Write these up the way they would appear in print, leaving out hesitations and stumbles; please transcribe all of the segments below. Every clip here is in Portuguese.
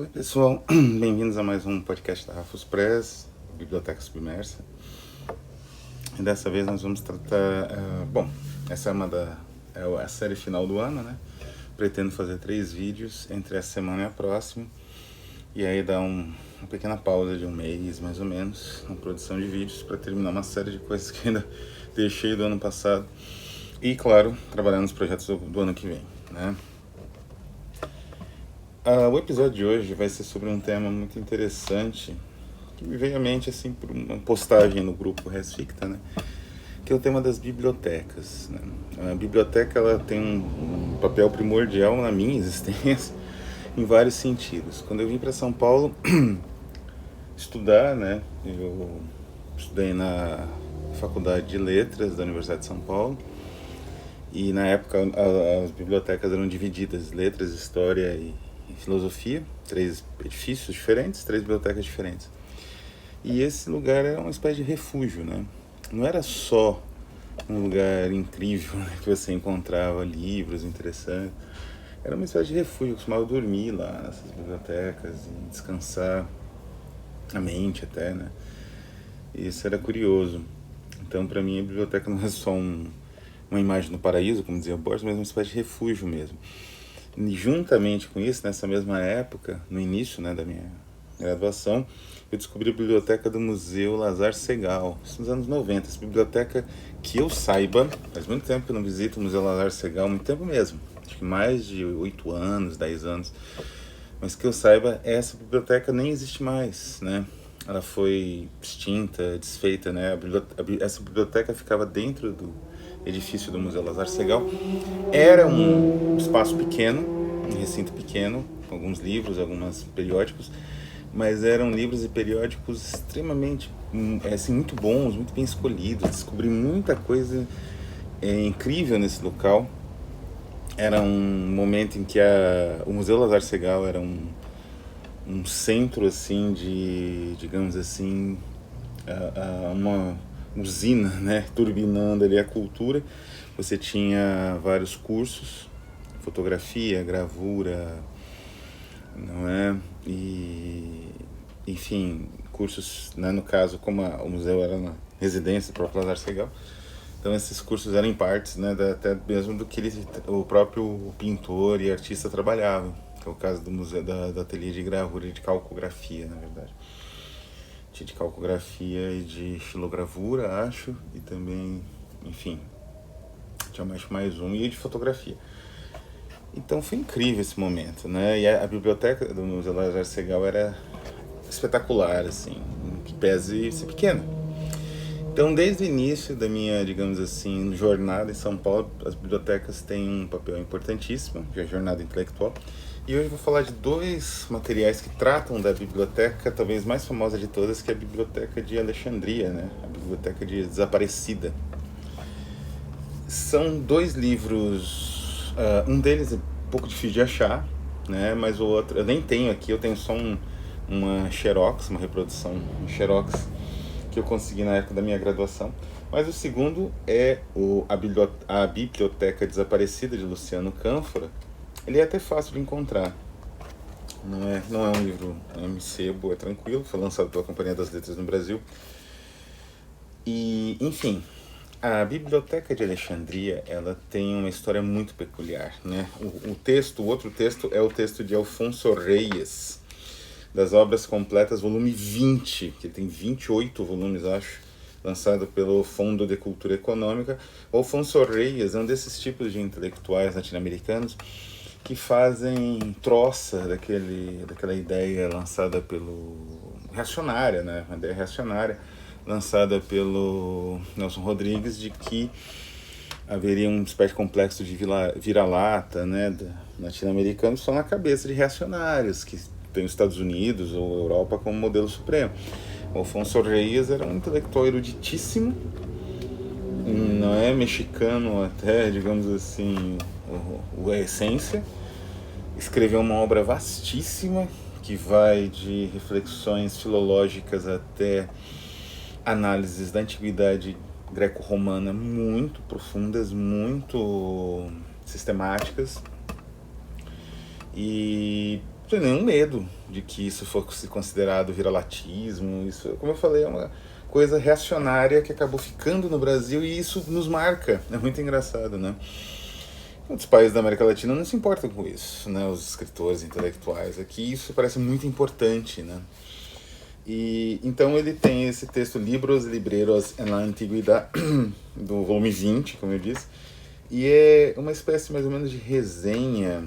Oi pessoal, bem-vindos a mais um podcast da Rafus Press, Biblioteca Submersa. E dessa vez nós vamos tratar, essa é a série final do ano, né? Pretendo fazer 3 vídeos entre essa semana e a próxima, e aí dar uma pequena pausa de um mês, mais ou menos, na produção de vídeos, para terminar uma série de coisas que ainda deixei do ano passado, e claro, trabalhar nos projetos do ano que vem, né? O episódio de hoje vai ser sobre um tema muito interessante que me veio à mente assim por uma postagem no grupo Resficta, né? Que é o tema das bibliotecas, né? A biblioteca ela tem um papel primordial na minha existência em vários sentidos. Quando eu vim para São Paulo estudar, né? Eu estudei na Faculdade de Letras da Universidade de São Paulo. E na época as bibliotecas eram divididas, letras, história e filosofia, 3 edifícios diferentes, 3 bibliotecas diferentes. E esse lugar era uma espécie de refúgio, né? Não era só um lugar incrível, né, que você encontrava livros interessantes. Era uma espécie de refúgio, eu costumava dormir lá nessas bibliotecas e descansar a mente até, né? E isso era curioso. Então, para mim, a biblioteca não é só uma imagem do paraíso, como dizia Borges, mas uma espécie de refúgio mesmo. E juntamente com isso, nessa mesma época, no início, né, da minha graduação, eu descobri a biblioteca do Museu Lazar Segall, isso nos anos 90. Essa biblioteca, que eu saiba, faz muito tempo que eu não visito o Museu Lazar Segall, muito tempo mesmo, acho que mais de 8 anos, 10 anos, mas que eu saiba, essa biblioteca nem existe mais, né? Ela foi extinta, desfeita, né? Essa biblioteca ficava dentro do edifício do Museu Lazar Segall. Era um espaço pequeno, um recinto pequeno, com alguns livros, alguns periódicos, mas eram livros e periódicos extremamente, assim, muito bons, muito bem escolhidos. Descobri muita coisa incrível nesse local. Era um momento em que o Museu Lazar Segall era um centro, assim, de, digamos assim, uma usina, né, turbinando ali a cultura. Você tinha vários cursos, fotografia, gravura, não é? E, enfim, cursos, né, no caso, como o museu era na residência do próprio Lazar Segall, então esses cursos eram em partes, né, até mesmo do que o próprio pintor e artista trabalhavam, que é o caso do museu da ateliê de gravura e de calcografia, na verdade. Tinha de calcografia e de xilogravura, acho, e também, enfim, tinha mais um, e de fotografia. Então foi incrível esse momento, né? E a biblioteca do Museu Lazar Segall era espetacular, assim, que pese ser pequena. Então, desde o início da minha, digamos assim, jornada em São Paulo, as bibliotecas têm um papel importantíssimo, que é a jornada intelectual. E hoje eu vou falar de 2 materiais que tratam da biblioteca, talvez mais famosa de todas, que é a Biblioteca de Alexandria, né? A Biblioteca de Desaparecida. São 2 livros, um deles é um pouco difícil de achar, né? Mas o outro, eu nem tenho aqui, eu tenho só uma xerox, uma reprodução, um xerox, que eu consegui na época da minha graduação. Mas o segundo é a Biblioteca Desaparecida, de Luciano Cânfora. Ele é até fácil de encontrar. Não é um livro sebo, é tranquilo, foi lançado pela Companhia das Letras no Brasil. E, enfim, a Biblioteca de Alexandria, ela tem uma história muito peculiar, né? O outro texto é o texto de Alfonso Reyes, das Obras Completas, volume 20, que tem 28 volumes, acho, lançado pelo Fundo de Cultura Econômica. O Alfonso Reyes é um desses tipos de intelectuais latino-americanos que fazem troça daquela ideia lançada pelo reacionária, né? Uma ideia reacionária lançada pelo Nelson Rodrigues de que haveria uma espécie de complexo de vira-lata, né, latino-americano só na cabeça de reacionários que tem os Estados Unidos ou Europa como modelo supremo. O Alfonso Reyes era um intelectual eruditíssimo, não é mexicano até, digamos assim, a essência. Escreveu uma obra vastíssima que vai de reflexões filológicas até análises da antiguidade greco-romana muito profundas, muito sistemáticas. E sem nenhum medo de que isso fosse considerado viralatismo. Isso, como eu falei, é uma coisa reacionária que acabou ficando no Brasil e isso nos marca. É muito engraçado, né? Outros países da América Latina não se importam com isso, né? Os escritores intelectuais aqui, isso parece muito importante, né? E então ele tem esse texto Libros Libreros en la Antigüedad, do volume 20, como eu disse, e é uma espécie mais ou menos de resenha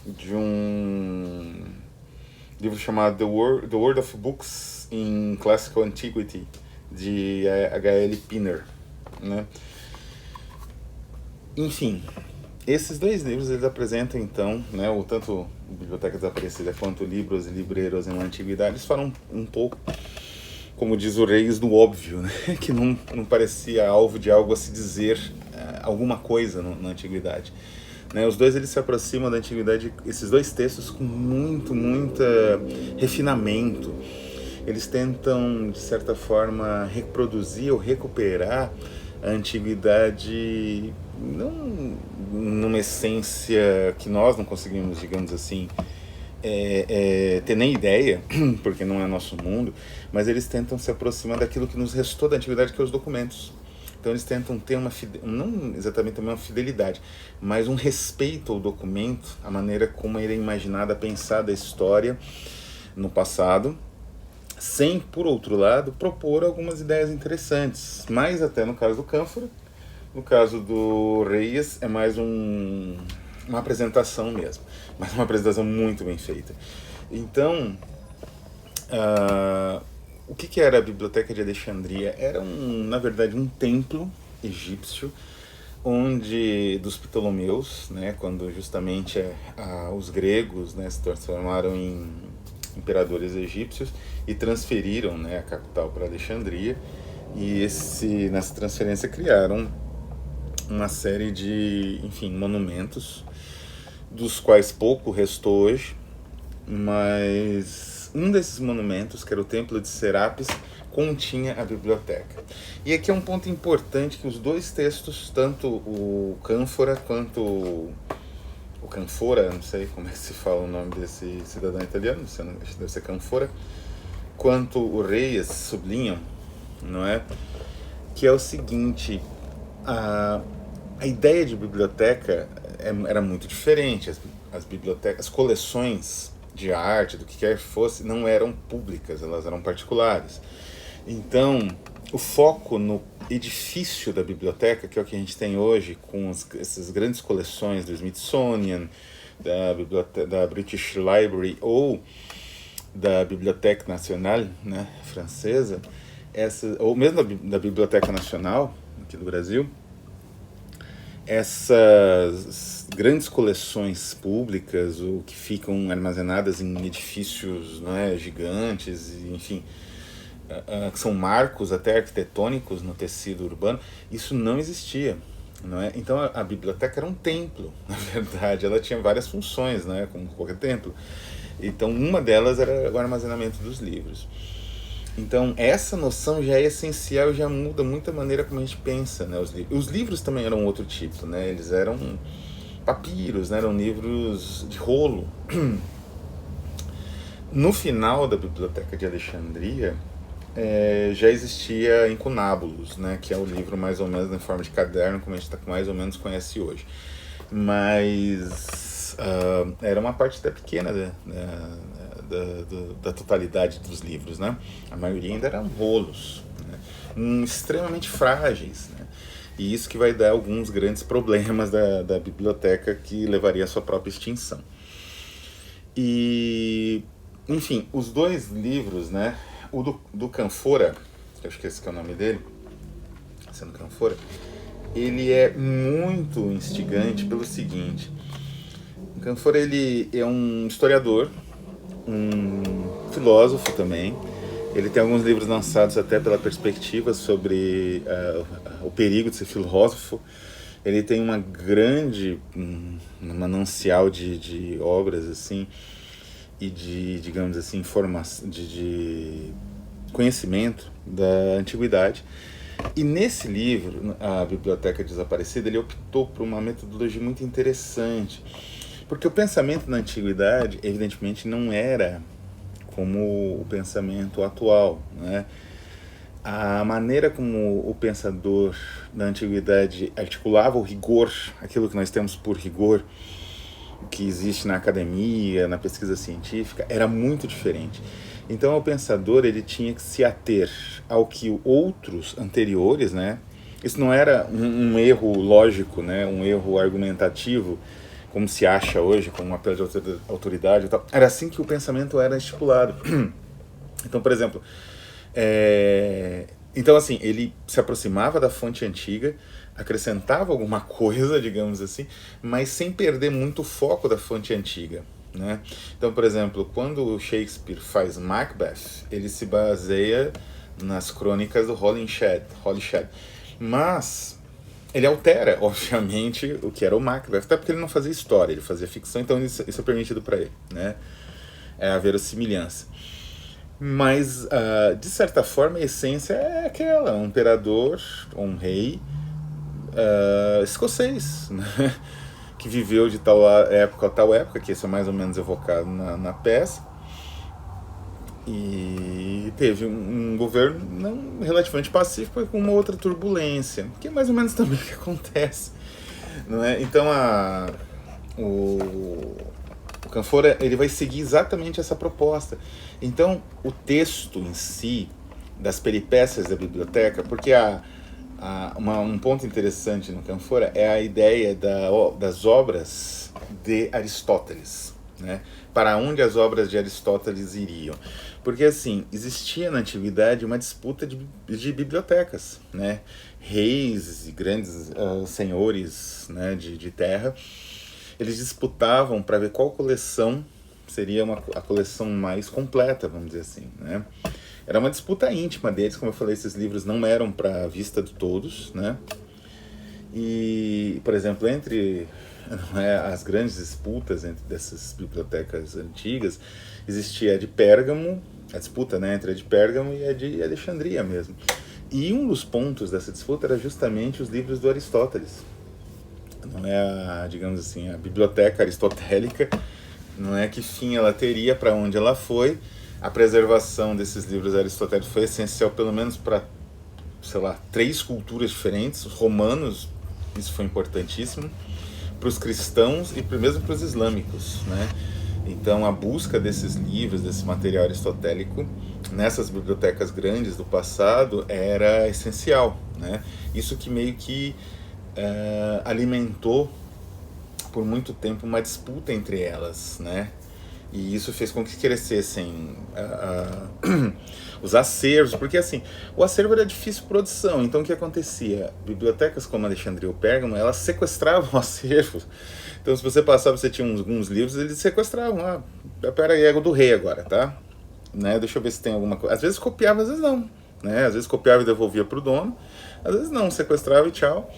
de um livro chamado The World of Books in Classical Antiquity, de H.L. Pinner, né? Enfim, esses dois livros eles apresentam então, né, o tanto Biblioteca Desaparecida quanto Livros e Libreros em Antiguidade, eles falam um pouco, como diz o Reis, do óbvio, né, que não parecia alvo de algo a se dizer, alguma coisa na Antiguidade. Né, os dois eles se aproximam da Antiguidade, esses dois textos com muito refinamento. Eles tentam, de certa forma, reproduzir ou recuperar a Antiguidade, não numa essência que nós não conseguimos, digamos assim, ter nem ideia, porque não é nosso mundo, mas eles tentam se aproximar daquilo que nos restou da Antiguidade, que é os documentos. Então eles tentam ter não exatamente uma fidelidade, mas um respeito ao documento, a maneira como ele é imaginada, pensada a história no passado, sem, por outro lado, propor algumas ideias interessantes, mais até no caso do Cânfora. No caso do Reis é mais uma apresentação mesmo, mas uma apresentação muito bem feita. Então, o que era a Biblioteca de Alexandria? Era, na verdade, um templo egípcio, onde dos Ptolomeus, né, quando justamente os gregos, né, se transformaram em imperadores egípcios e transferiram, né, a capital para Alexandria, e nessa transferência criaram uma série de, enfim, monumentos, dos quais pouco restou hoje, mas um desses monumentos, que era o Templo de Serapis, continha a biblioteca. E aqui é um ponto importante, que os dois textos, tanto o Cânfora quanto o Canfora, não sei como é que se fala o nome desse cidadão italiano, acho que deve ser Canfora, quanto o Reis sublinham, não é? Que é o seguinte, a ideia de biblioteca era muito diferente. As bibliotecas, as coleções de arte, do que quer que fosse, não eram públicas, elas eram particulares. Então, o foco no edifício da biblioteca, que é o que a gente tem hoje, com essas grandes coleções do Smithsonian, da British Library ou da Bibliothèque Nationale, né, francesa, ou mesmo da Biblioteca Nacional, aqui do Brasil, essas grandes coleções públicas, ou que ficam armazenadas em edifícios, né, gigantes, enfim, que são marcos até arquitetônicos no tecido urbano, isso não existia. Não é? Então a biblioteca era um templo, na verdade, ela tinha várias funções, né, como qualquer templo. Então uma delas era o armazenamento dos livros. Então essa noção já é essencial e já muda muito a maneira como a gente pensa, né, os livros. Os livros também eram outro tipo, né, eles eram papiros, né, eram livros de rolo. No final da Biblioteca de Alexandria, já existia Incunábulos, né, que é o livro mais ou menos em forma de caderno, como a gente mais ou menos conhece hoje. Mas era uma parte até pequena da totalidade dos livros, né? A maioria ainda eram rolos, né, extremamente frágeis, né? E isso que vai dar alguns grandes problemas da biblioteca, que levaria à sua própria extinção. E, enfim, os dois livros, né? O do Canfora, acho que esse que é o nome dele, sendo Canfora, ele é muito instigante pelo seguinte: o Canfora, ele é um historiador, um filósofo também. Ele tem alguns livros lançados até pela perspectiva sobre o perigo de ser filósofo. Ele tem uma grande manancial de obras, assim, e de, digamos assim, de conhecimento da antiguidade. E nesse livro, A Biblioteca Desaparecida, ele optou por uma metodologia muito interessante, Porque o pensamento na antiguidade, evidentemente, não era como o pensamento atual, né? A maneira como o pensador da antiguidade articulava o rigor, aquilo que nós temos por rigor, que existe na academia, na pesquisa científica, era muito diferente. Então o pensador ele tinha que se ater ao que outros anteriores, né? Isso não era um erro lógico, né? Um erro argumentativo, como se acha hoje, com um apelo de autoridade e tal. Era assim que o pensamento era estipulado. Então, por exemplo, então assim, ele se aproximava da fonte antiga, acrescentava alguma coisa, digamos assim, mas sem perder muito o foco da fonte antiga, né? Então, por exemplo, quando o Shakespeare faz Macbeth, ele se baseia nas crônicas do Holinshed, mas ele altera, obviamente, o que era o Macbeth, até porque ele não fazia história, ele fazia ficção, então isso é permitido para ele, né? É a verossimilhança. Mas, de certa forma, a essência é aquela, um imperador, um rei escocês, né? Que viveu de tal época a tal época, que isso é mais ou menos evocado na peça, e teve um governo não relativamente pacífico, mas com uma outra turbulência, que é mais ou menos também o que acontece, não é? Então o Canfora ele vai seguir exatamente essa proposta. Então o texto em si das peripécias da biblioteca, porque um ponto interessante no Canfora é a ideia das obras de Aristóteles, né? Para onde as obras de Aristóteles iriam? Porque assim, existia na antiguidade uma disputa de bibliotecas, né? Reis e grandes senhores, né, de terra, eles disputavam para ver qual coleção seria a coleção mais completa, vamos dizer assim, né? Era uma disputa íntima deles, como eu falei, esses livros não eram para a vista de todos, né? E, por exemplo, entre as grandes disputas entre dessas bibliotecas antigas, existia a de Pérgamo, a disputa, né, entre a de Pérgamo e a de Alexandria mesmo. E um dos pontos dessa disputa era justamente os livros do Aristóteles. Não é digamos assim, a biblioteca aristotélica, não é que fim ela teria, para onde ela foi. A preservação desses livros aristotélicos foi essencial, pelo menos para, sei lá, 3 culturas diferentes. Os romanos, isso foi importantíssimo, para os cristãos e mesmo para os islâmicos, né? Então a busca desses livros, desse material aristotélico nessas bibliotecas grandes do passado era essencial, né? Isso que meio que alimentou por muito tempo uma disputa entre elas, né? E isso fez com que crescessem os acervos, porque assim, o acervo era difícil de produção, então o que acontecia? Bibliotecas como Alexandria ou Pérgamo, elas sequestravam o acervo. Então se você passava, você tinha alguns livros, eles sequestravam, peraí, é do rei agora, tá? Né? Deixa eu ver se tem alguma coisa. Às vezes copiava, às vezes não, né? Às vezes copiava e devolvia para o dono, às vezes não, sequestrava e tchau.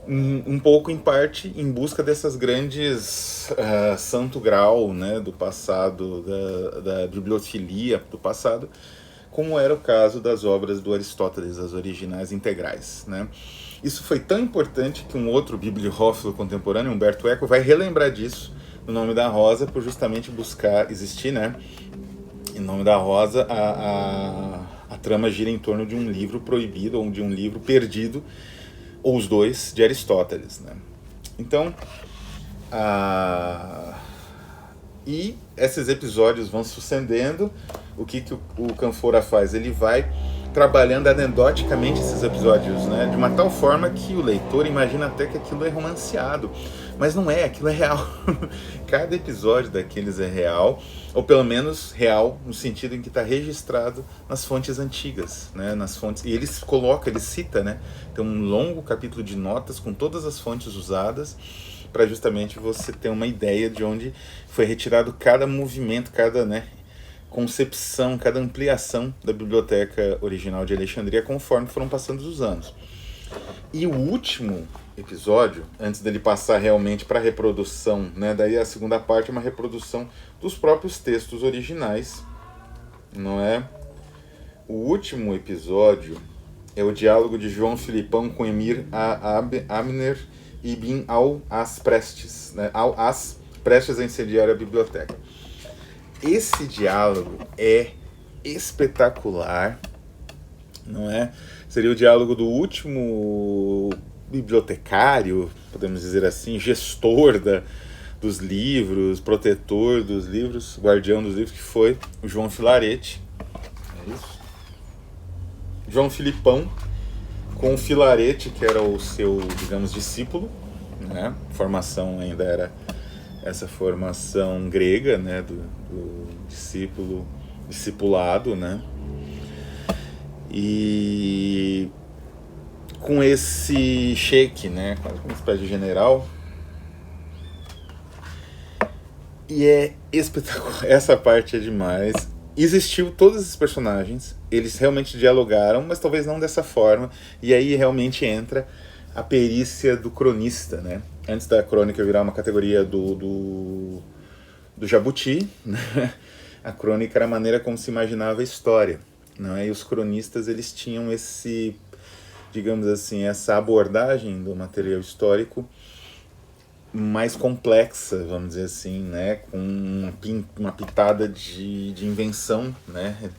Um pouco em parte em busca dessas grandes santo grau, né, do passado, da bibliofilia do passado, como era o caso das obras do Aristóteles, as originais integrais, né? Isso foi tão importante que um outro bibliófilo contemporâneo, Humberto Eco, vai relembrar disso no Nome da Rosa, por justamente buscar existir, né, em Nome da Rosa, a trama gira em torno de um livro proibido ou de um livro perdido, ou os dois, de Aristóteles, né? Então, e esses episódios vão sucedendo. O que o Canfora faz? Ele vai trabalhando anedoticamente esses episódios, né? De uma tal forma que o leitor imagina até que aquilo é romanceado. Mas não é, aquilo é real. Cada episódio daqueles é real, ou pelo menos real no sentido em que está registrado nas fontes antigas, né? Nas fontes, e ele cita, né? Tem um longo capítulo de notas com todas as fontes usadas, para justamente você ter uma ideia de onde foi retirado cada movimento, cada, né, concepção, cada ampliação da biblioteca original de Alexandria conforme foram passando os anos. E o último episódio, antes dele passar realmente para a reprodução, né, daí a segunda parte é uma reprodução dos próprios textos originais, não é? O último episódio é o diálogo de João Filipão com Emir Abner Ibn al-As Prestes, né? Al-As Prestes a incendiar a biblioteca. Esse diálogo é espetacular, não é? Seria o diálogo do último bibliotecário, podemos dizer assim, gestor dos livros, protetor dos livros, guardião dos livros, que foi o João Filarete. É isso? João Filipão, com o Filarete, que era o seu, digamos, discípulo, né? A formação ainda era essa formação grega, né? Do discipulado, né? E com esse sheik, né? Quase uma espécie de general. E é espetacular. Essa parte é demais. Existiu todos esses personagens, eles realmente dialogaram, mas talvez não dessa forma. E aí realmente entra a perícia do cronista, né? Antes da crônica virar uma categoria do Jabuti, né? A crônica era a maneira como se imaginava a história, não é? E os cronistas, eles tinham esse, digamos assim, essa abordagem do material histórico mais complexa, vamos dizer assim, né? Com uma pitada de invenção, né?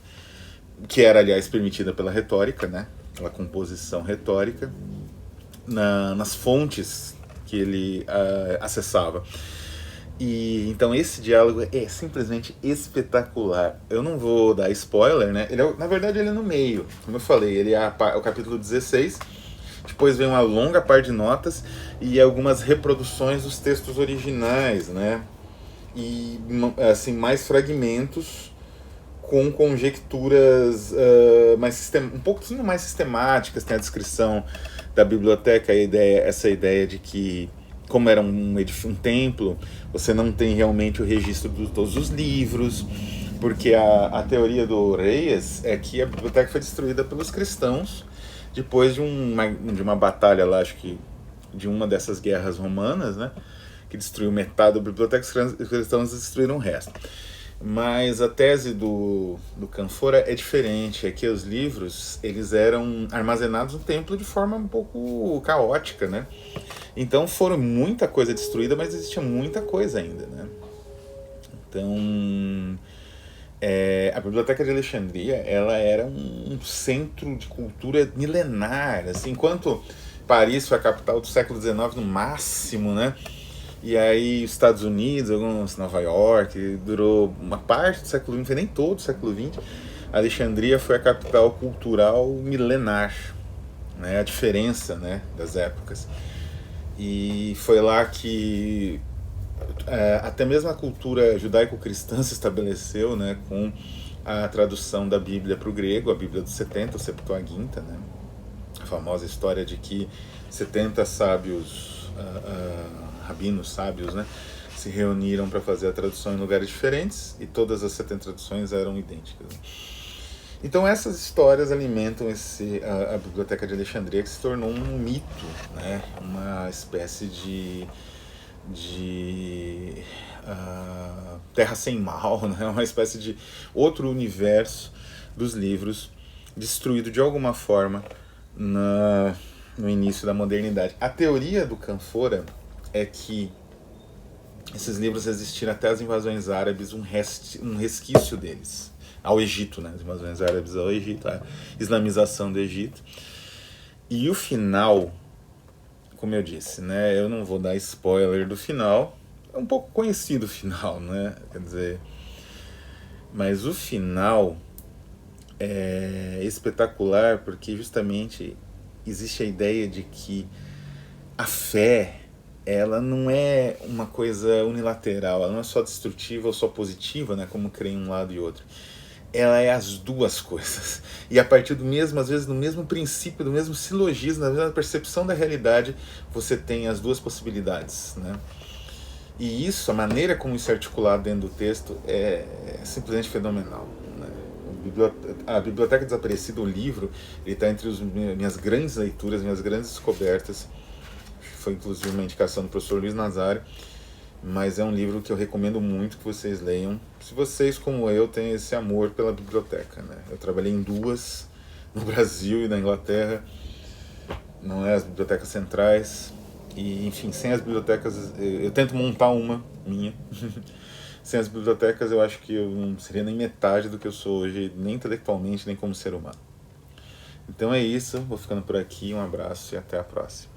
Que era, aliás, permitida pela retórica, né? Pela composição retórica, nas fontes que ele acessava. E então esse diálogo é simplesmente espetacular. Eu não vou dar spoiler, né? Na verdade ele é no meio, como eu falei, ele é o capítulo 16. Depois vem uma longa parte de notas e algumas reproduções dos textos originais, né? E assim, mais fragmentos com conjecturas um pouquinho mais sistemáticas. Tem a descrição da biblioteca, essa ideia de que, como era um templo, você não tem realmente o registro de todos os livros, porque a teoria do Reyes é que a biblioteca foi destruída pelos cristãos depois de uma batalha lá, acho que de uma dessas guerras romanas, né, que destruiu metade da biblioteca, os cristãos destruíram o resto. Mas a tese do Canfora é diferente, é que os livros, eles eram armazenados no templo de forma um pouco caótica, né? Então foram muita coisa destruída, mas existia muita coisa ainda, né? Então, a Biblioteca de Alexandria, ela era um centro de cultura milenar, assim, enquanto Paris foi a capital do século XIX no máximo, né? E aí os Estados Unidos, Nova York, durou uma parte do século XX, nem todo o século XX. Alexandria foi a capital cultural milenar, né? A diferença, né, das épocas. E foi lá que até mesmo a cultura judaico-cristã se estabeleceu, né, com a tradução da Bíblia para o grego, a Bíblia dos 70, o Septuaginta, né, a famosa história de que 70 sábios, rabinos sábios, né, se reuniram para fazer a tradução em lugares diferentes e todas as 70 traduções eram idênticas. Então essas histórias alimentam a Biblioteca de Alexandria, que se tornou um mito, né, uma espécie de terra sem mal, né? Uma espécie de outro universo dos livros, destruído de alguma forma no início da modernidade. A teoria do Canfora é que esses livros existiram até as invasões árabes, um resquício deles ao Egito, né? As invasões árabes ao Egito, a islamização do Egito. E o final, como eu disse, né, eu não vou dar spoiler do final, é um pouco conhecido o final, né, quer dizer, mas o final é espetacular porque justamente existe a ideia de que a fé, ela não é uma coisa unilateral, ela não é só destrutiva ou só positiva, né, como creem um lado e outro. Ela é as duas coisas. E a partir do mesmo, às vezes, do mesmo princípio, do mesmo silogismo, da mesma percepção da realidade, você tem as duas possibilidades, né? E isso, a maneira como isso é articulado dentro do texto, é simplesmente fenomenal, né? A Biblioteca Desaparecida, o livro, ele está entre as minhas grandes leituras, minhas grandes descobertas. Foi inclusive uma indicação do professor Luiz Nazário. Mas é um livro que eu recomendo muito que vocês leiam, se vocês, como eu, têm esse amor pela biblioteca, né? Eu trabalhei em duas, no Brasil e na Inglaterra, não é, as bibliotecas centrais, E, enfim, sem as bibliotecas, eu tento montar uma minha. Sem as bibliotecas, eu acho que eu não seria nem metade do que eu sou hoje, nem intelectualmente, nem como ser humano. Então é isso, vou ficando por aqui, um abraço e até a próxima.